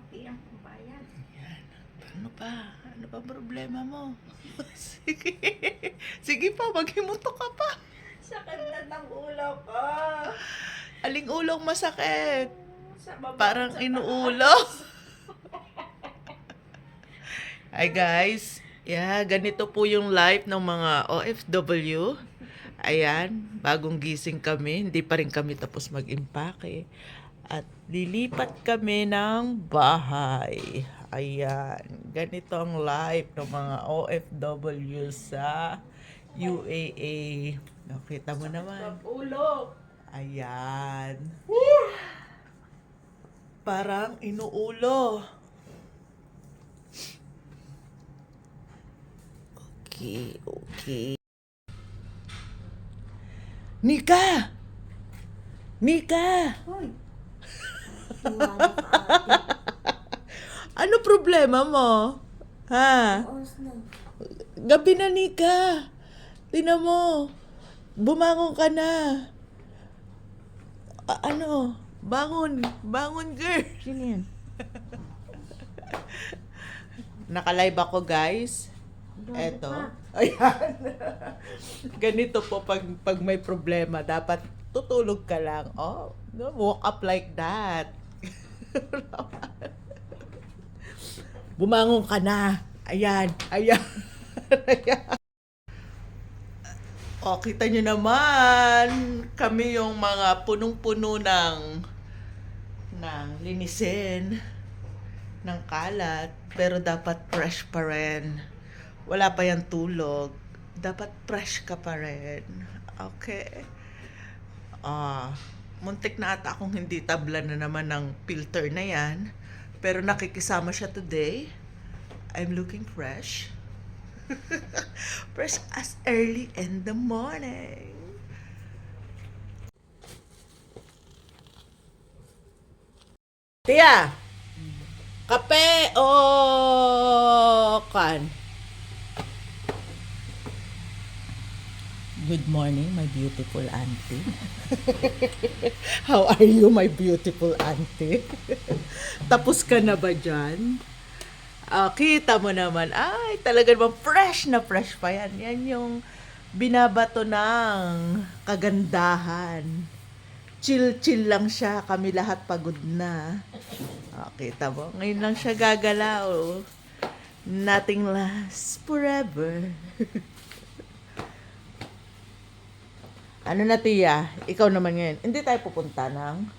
konti ang pambayad. Yan. Ano pa? Ano pa problema mo? Sige. Sige pa, maghimuto ka pa. Sakit na ng ulo ko. Aling ulong masakit? Sa baba, Parang sa inuulo. Hi guys. Yeah, ganito po yung life ng mga OFW. Ayan, bagong gising kami. Hindi pa rin kami tapos mag-impake. At lilipat kami ng bahay. Ayan, ganito ang life ng mga OFW sa UAE. Nakita mo naman. ulo. Ayan. Parang inuulo. Okay, okay. Nika! Nika! Hoy. Iwala ka ate. Ano problema mo? Ha? Oras na. Gabi na, Nika. Tingnan mo. Bumangon ka na. Ano? Bangon. Bangon, girl. Sino yan? Nakalive ako, guys. Bago Eto. pa. Ayan. Ganito po pag may problema. Dapat tutulog ka lang. Oh, no, walk up like that. Bumangon ka na. Ayan. Ayan. Ayan. O, kita nyo naman. Kami yung mga punong-puno ng linisin, ng kalat. Pero dapat fresh pa rin. Wala pa yung tulog. Dapat fresh ka pa rin. Okay? Muntik na ata akong hindi tabla na naman ng filter na yan. Pero nakikisama siya today. I'm looking fresh. Fresh as early in the morning. Tia! Kape o kan? Good morning, my beautiful auntie. How are you, my beautiful auntie? Tapos ka na ba dyan? Kita mo naman, ay, talaga naman fresh na fresh pa yan. Yan yung binabato ng kagandahan. Chill-chill lang siya, kami lahat pagod na. Kita mo, ngayon lang siya gagalaw. Nothing lasts forever. Ano na, Tia? Ikaw naman ngayon. Hindi tayo pupunta ng